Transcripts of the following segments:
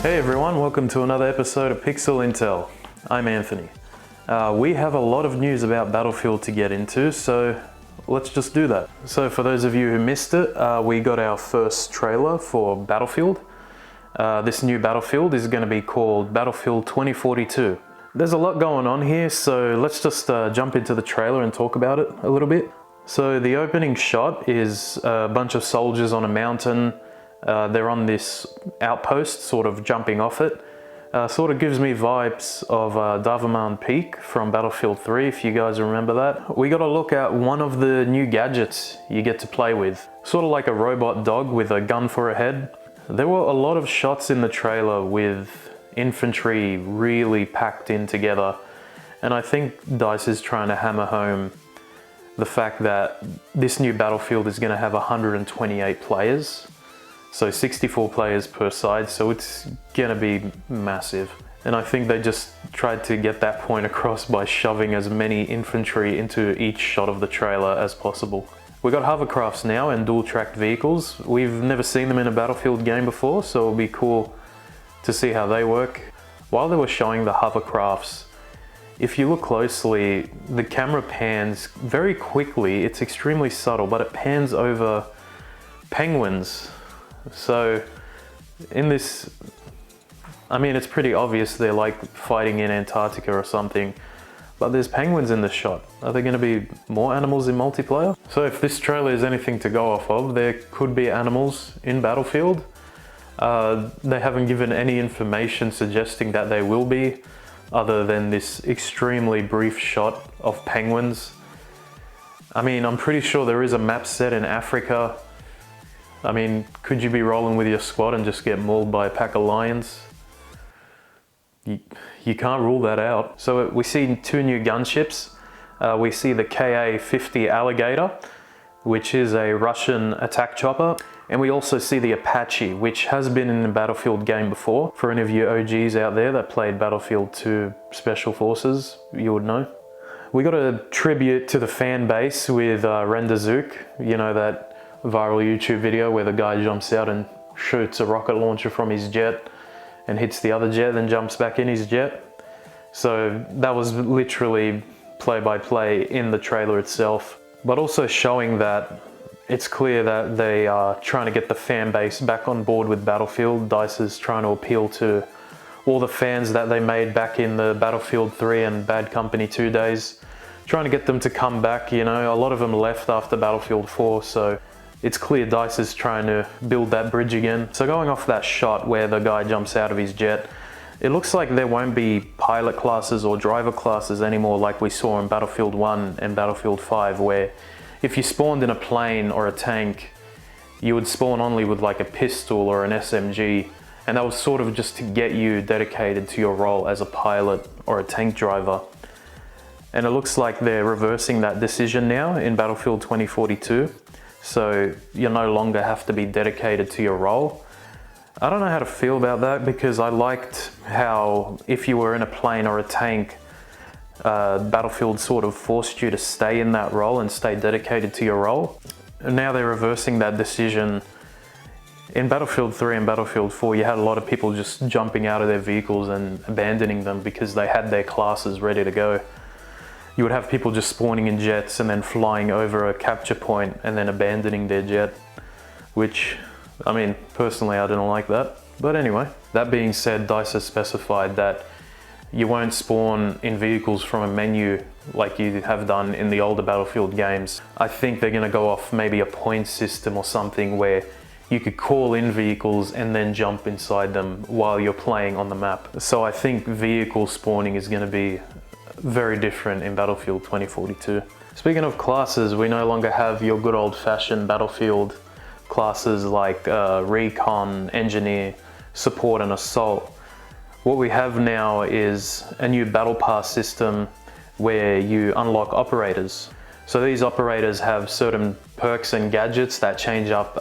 Hey everyone, welcome to another episode of Pixel Intel. I'm Anthony. We have a lot of news about Battlefield to get into, so let's just do that. So for those of you who missed it, we got our first trailer for Battlefield. This new Battlefield is going to be called Battlefield 2042. There's a lot going on here, so let's just jump into the trailer and talk about it a little bit. So the opening shot is a bunch of soldiers on a mountain. They're on this outpost, sort of jumping off it. Sort of gives me vibes of Darvaman Peak from Battlefield 3, if you guys remember that. We got to look at one of the new gadgets you get to play with. Sort of like a robot dog with a gun for a head. There were a lot of shots in the trailer with infantry really packed in together. And I think DICE is trying to hammer home the fact that this new Battlefield is going to have 128 players. So 64 players per side, so it's gonna be massive. And I think they just tried to get that point across by shoving as many infantry into each shot of the trailer as possible. We got hovercrafts now and dual-tracked vehicles. We've never seen them in a Battlefield game before, so it'll be cool to see how they work. While they were showing the hovercrafts, if you look closely, the camera pans very quickly. It's extremely subtle, but it pans over penguins. So in this, I mean, it's pretty obvious they're like fighting in Antarctica or something, but there's penguins in the shot. Are there going to be more animals in multiplayer? So if this trailer is anything to go off of, there could be animals in Battlefield. They haven't given any information suggesting that they will be, other than this extremely brief shot of penguins. I mean, I'm pretty sure there is a map set in Africa. I mean, could you be rolling with your squad and just get mauled by a pack of lions? You can't rule that out. So we see two new gunships. We see the Ka-50 Alligator, which is a Russian attack chopper. And we also see the Apache, which has been in a Battlefield game before. For any of you OGs out there that played Battlefield 2 Special Forces, you would know. We got a tribute to the fan base with Render Zook, you know, that viral YouTube video where the guy jumps out and shoots a rocket launcher from his jet and hits the other jet, then jumps back in his jet. So that was literally play-by-play in the trailer itself, but also showing that it's clear that they are trying to get the fan base back on board with Battlefield. DICE is trying to appeal to all the fans that they made back in the Battlefield 3 and Bad Company 2 days, trying to get them to come back. You know, a lot of them left after Battlefield 4, so it's clear DICE is trying to build that bridge again. So going off that shot where the guy jumps out of his jet, it looks like there won't be pilot classes or driver classes anymore like we saw in Battlefield 1 and Battlefield 5, where if you spawned in a plane or a tank, you would spawn only with like a pistol or an SMG, and that was sort of just to get you dedicated to your role as a pilot or a tank driver. And it looks like they're reversing that decision now in Battlefield 2042. So you no longer have to be dedicated to your role. I don't know how to feel about that, because I liked how if you were in a plane or a tank, Battlefield sort of forced you to stay in that role and stay dedicated to your role. And now they're reversing that decision. In Battlefield 3 and Battlefield 4, you had a lot of people just jumping out of their vehicles and abandoning them because they had their classes ready to go. You would have people just spawning in jets and then flying over a capture point and then abandoning their jet, which, I mean, personally I didn't like that. But anyway, that being said, DICE has specified that you won't spawn in vehicles from a menu like you have done in the older Battlefield games. I think they're going to go off maybe a point system or something where you could call in vehicles and then jump inside them while you're playing on the map. So I think vehicle spawning is going to be very different in Battlefield 2042. Speaking of classes, we no longer have your good old-fashioned Battlefield classes like Recon, Engineer, Support and Assault. What we have now is a new Battle Pass system where you unlock operators. So these operators have certain perks and gadgets that change up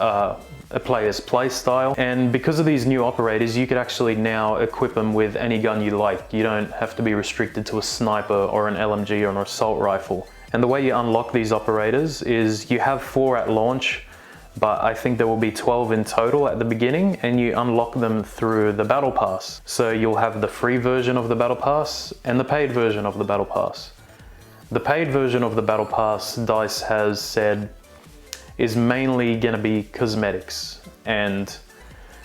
a player's play style, and because of these new operators you could actually now equip them with any gun you like. You don't have to be restricted to a sniper or an LMG or an assault rifle. And the way you unlock these operators is you have 4 at launch, but I think there will be 12 in total at the beginning, and you unlock them through the Battle Pass. So you'll have the free version of the Battle Pass and the paid version of the Battle Pass. The paid version of the Battle Pass, DICE has said, is mainly going to be cosmetics, and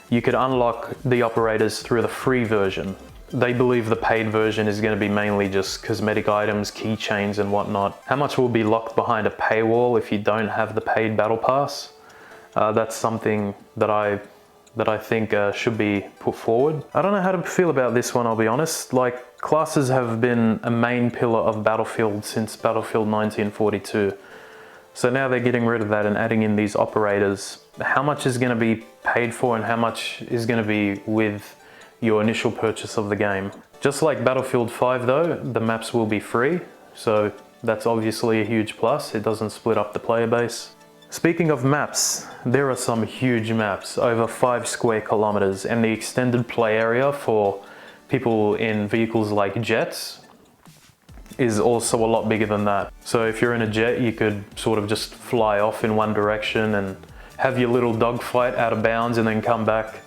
you could unlock the operators through the free version. They believe the paid version is going to be mainly just cosmetic items, keychains and whatnot. How much will be locked behind a paywall if you don't have the paid Battle Pass? That's something that I think should be put forward. I don't know how to feel about this one, I'll be honest. Like, classes have been a main pillar of Battlefield since Battlefield 1942. So now they're getting rid of that and adding in these operators. How much is going to be paid for and how much is going to be with your initial purchase of the game? Just like Battlefield 5 though, the maps will be free, so that's obviously a huge plus. It doesn't split up the player base. Speaking of maps, there are some huge maps, over 5 square kilometers, and the extended play area for people in vehicles like jets is also a lot bigger than that. So if you're in a jet, you could sort of just fly off in one direction and have your little dogfight out of bounds and then come back,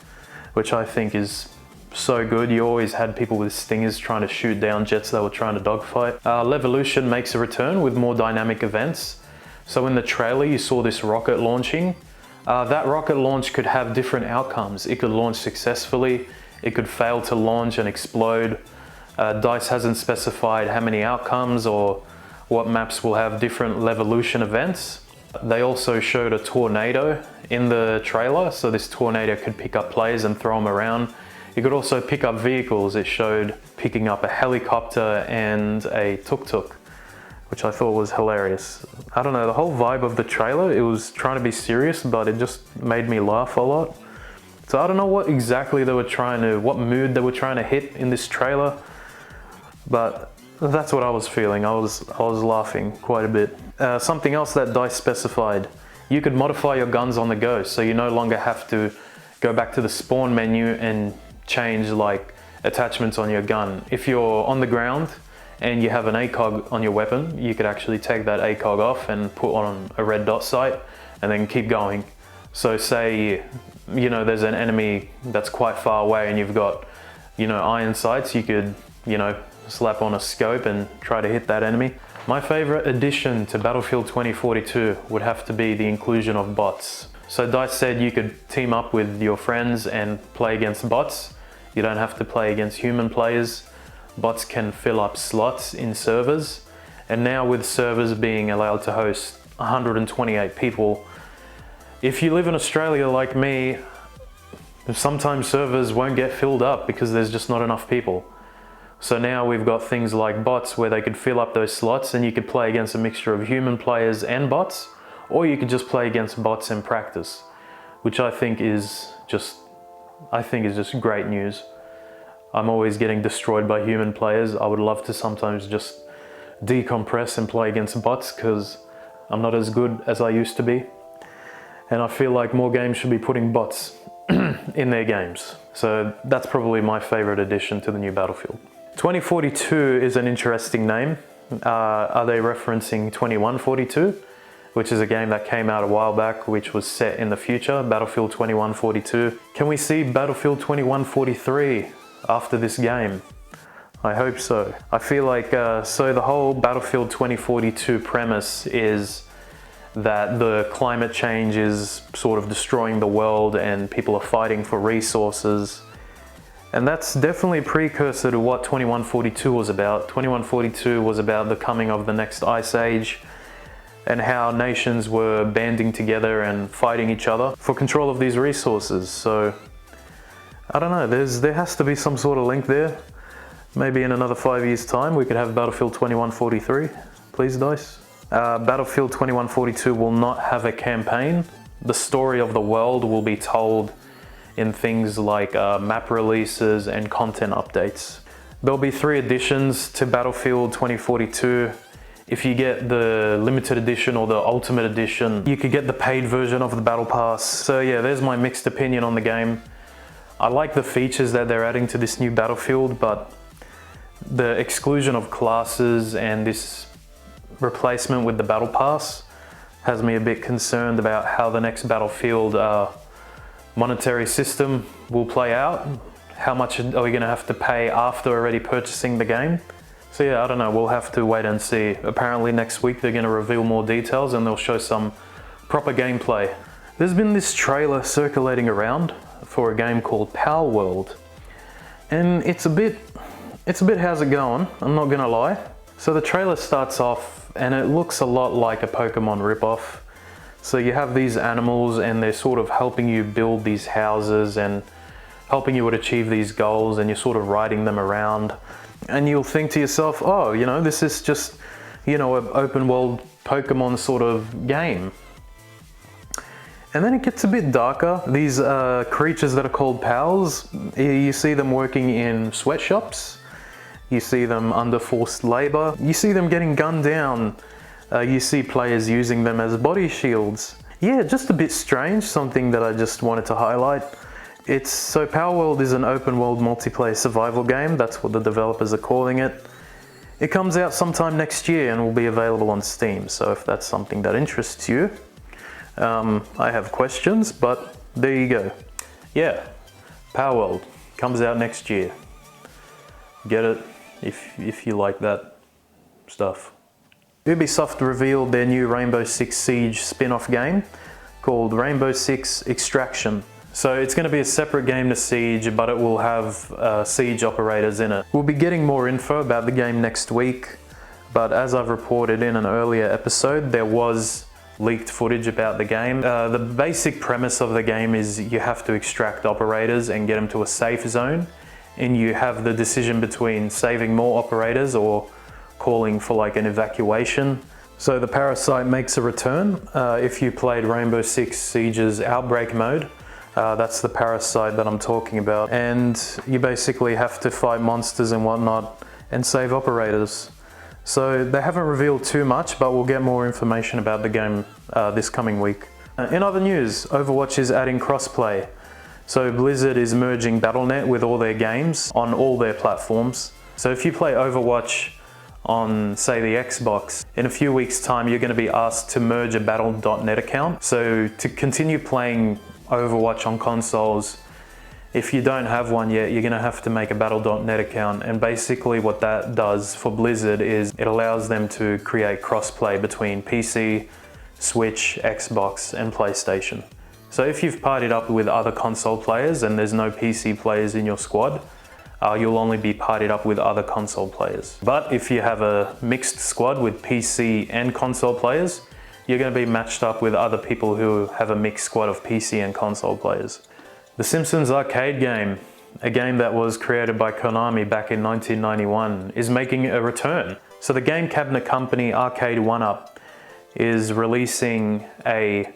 which I think is so good. You always had people with stingers trying to shoot down jets that were trying to dogfight. Levolution makes a return with more dynamic events. So in the trailer you saw this rocket launching. That rocket launch could have different outcomes. It could launch successfully, it could fail to launch and explode. DICE hasn't specified how many outcomes or what maps will have different Levolution events. They also showed a tornado in the trailer, so this tornado could pick up players and throw them around. It could also pick up vehicles. It showed picking up a helicopter and a tuk-tuk, which I thought was hilarious. I don't know, the whole vibe of the trailer, it was trying to be serious, but it just made me laugh a lot. So I don't know what exactly they were what mood they were trying to hit in this trailer, but that's what I was feeling. I was laughing quite a bit. Something else that DICE specified, you could modify your guns on the go, so you no longer have to go back to the spawn menu and change like attachments on your gun. If you're on the ground and you have an ACOG on your weapon, you could actually take that ACOG off and put on a red dot sight and then keep going. So say, you know, there's an enemy that's quite far away and you've got, you know, iron sights, you could, you know, slap on a scope and try to hit that enemy. My favorite addition to Battlefield 2042 would have to be the inclusion of bots. So DICE said you could team up with your friends and play against bots. You don't have to play against human players. Bots can fill up slots in servers. And now with servers being allowed to host 128 people, if you live in Australia like me, sometimes servers won't get filled up because there's just not enough people. So now we've got things like bots where they could fill up those slots and you could play against a mixture of human players and bots, or you could just play against bots in practice, which I think is just great news. I'm always getting destroyed by human players. I would love to sometimes just decompress and play against bots because I'm not as good as I used to be. And I feel like more games should be putting bots in their games. So that's probably my favorite addition to the new Battlefield. 2042 is an interesting name. Are they referencing 2142? Which is a game that came out a while back, which was set in the future, Battlefield 2142. Can we see Battlefield 2143 after this game? I hope so. I feel like, so the whole Battlefield 2042 premise is that the climate change is sort of destroying the world and people are fighting for resources. And that's definitely a precursor to what 2142 was about. 2142 was about the coming of the next ice age and how nations were banding together and fighting each other for control of these resources. So I don't know, there has to be some sort of link there. Maybe in another 5 years time we could have Battlefield 2143. Please, DICE. Battlefield 2142 will not have a campaign. The story of the world will be told in things like map releases and content updates. There'll be 3 editions to Battlefield 2042. If you get the limited edition or the ultimate edition, you could get the paid version of the Battle Pass. So yeah, there's my mixed opinion on the game. I like the features that they're adding to this new Battlefield, but the exclusion of classes and this replacement with the Battle Pass has me a bit concerned about how the next Battlefield monetary system will play out. How much are we going to have to pay after already purchasing the game? So yeah, I don't know, we'll have to wait and see. Apparently next week they're going to reveal more details and they'll show some proper gameplay. There's been this trailer circulating around for a game called Palworld, and it's a bit how's it going, I'm not gonna lie. So the trailer starts off and it looks a lot like a Pokemon ripoff. So you have these animals and they're sort of helping you build these houses and helping you achieve these goals, and you're sort of riding them around. And you'll think to yourself, oh, you know, this is just, you know, an open world Pokemon sort of game. And then it gets a bit darker. These creatures that are called pals, you see them working in sweatshops. You see them under forced labor. You see them getting gunned down. You see players using them as body shields. Yeah, just a bit strange, something that I just wanted to highlight. So Palworld is an open world multiplayer survival game. That's what the developers are calling it. It comes out sometime next year and will be available on Steam. So if that's something that interests you, I have questions, but there you go. Yeah, Palworld comes out next year. Get it if you like that stuff. Ubisoft revealed their new Rainbow Six Siege spin-off game called Rainbow Six Extraction. So it's going to be a separate game to Siege, but it will have Siege operators in it. We'll be getting more info about the game next week, but as I've reported in an earlier episode, there was leaked footage about the game. The basic premise of the game is you have to extract operators and get them to a safe zone, and you have the decision between saving more operators or calling for like an evacuation. So the parasite makes a return. If you played Rainbow Six Siege's Outbreak mode, that's the parasite that I'm talking about. And you basically have to fight monsters and whatnot and save operators. So they haven't revealed too much, but we'll get more information about the game this coming week. In other news, Overwatch is adding crossplay. So Blizzard is merging Battle.net with all their games on all their platforms. So if you play Overwatch on, say, the Xbox, in a few weeks' time you're going to be asked to merge a Battle.net account. So to continue playing Overwatch on consoles, if you don't have one yet, you're going to have to make a Battle.net account. And basically what that does for Blizzard is it allows them to create crossplay between PC, Switch, Xbox and PlayStation. So if you've partied up with other console players and there's no PC players in your squad, you'll only be partied up with other console players. But if you have a mixed squad with PC and console players, you're going to be matched up with other people who have a mixed squad of PC and console players. The Simpsons Arcade game, a game that was created by Konami back in 1991, is making a return. So the game cabinet company Arcade 1UP is releasing a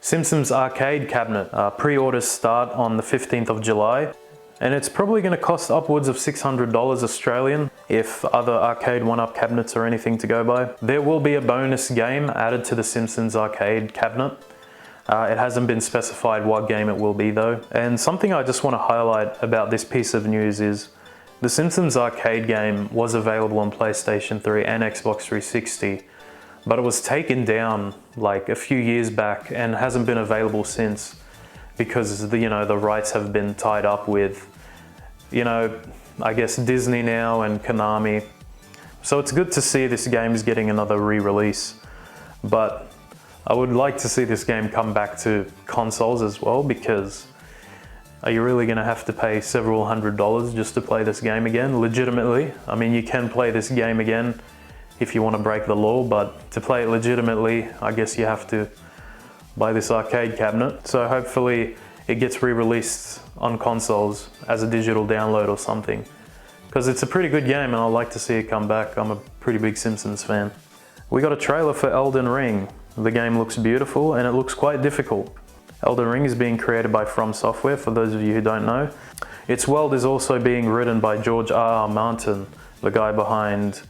Simpsons Arcade cabinet. Pre-orders start on the 15th of July. And it's probably going to cost upwards of $600 Australian if other Arcade 1UP cabinets are anything to go by. There will be a bonus game added to the Simpsons Arcade cabinet. It hasn't been specified what game it will be though. And something I just want to highlight about this piece of news is the Simpsons Arcade game was available on PlayStation 3 and Xbox 360, but it was taken down like a few years back and hasn't been available since because the rights have been tied up with, I guess Disney now and Konami. So it's good to see this game is getting another re-release, but I would like to see this game come back to consoles as well, because are you really going to have to pay several $100s just to play this game again, legitimately? I mean, you can play this game again if you want to break the law, but to play it legitimately, I guess you have to buy this arcade cabinet. So hopefully it gets re-released on consoles as a digital download or something, because it's a pretty good game and I'd like to see it come back. I'm a pretty big Simpsons fan. We got a trailer for Elden Ring. The game looks beautiful and it looks quite difficult. Elden Ring is being created by From Software, for those of you who don't know. Its world is also being written by George R.R. Martin, the guy behind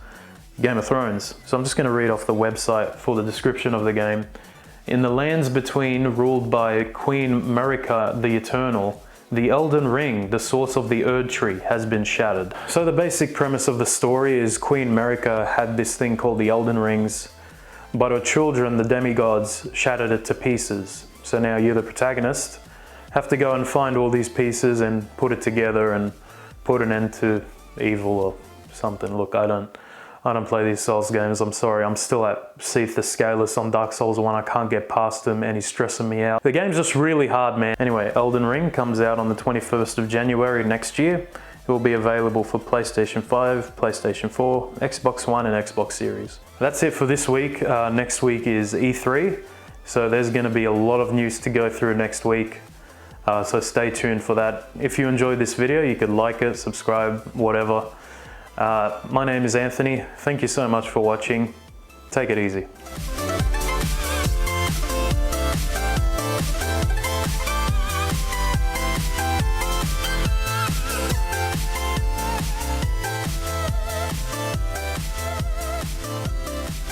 Game of Thrones. So I'm just going to read off the website for the description of the game. In the lands between, ruled by Queen Marika the Eternal, the Elden Ring, the source of the Erd Tree, has been shattered. So the basic premise of the story is Queen Marika had this thing called the Elden Rings, but her children, the demigods, shattered it to pieces. So now you, the protagonist, have to go and find all these pieces and put it together and put an end to evil or something. Look, I don't play these Souls games, I'm sorry. I'm still at Seath the Scaleless on Dark Souls 1. I can't get past him and he's stressing me out. The game's just really hard, man. Anyway, Elden Ring comes out on the 21st of January next year. It will be available for PlayStation 5, PlayStation 4, Xbox One and Xbox Series. That's it for this week. Next week is E3. So there's gonna be a lot of news to go through next week. So stay tuned for that. If you enjoyed this video, you could like it, subscribe, whatever. My name is Anthony. Thank you so much for watching. Take it easy.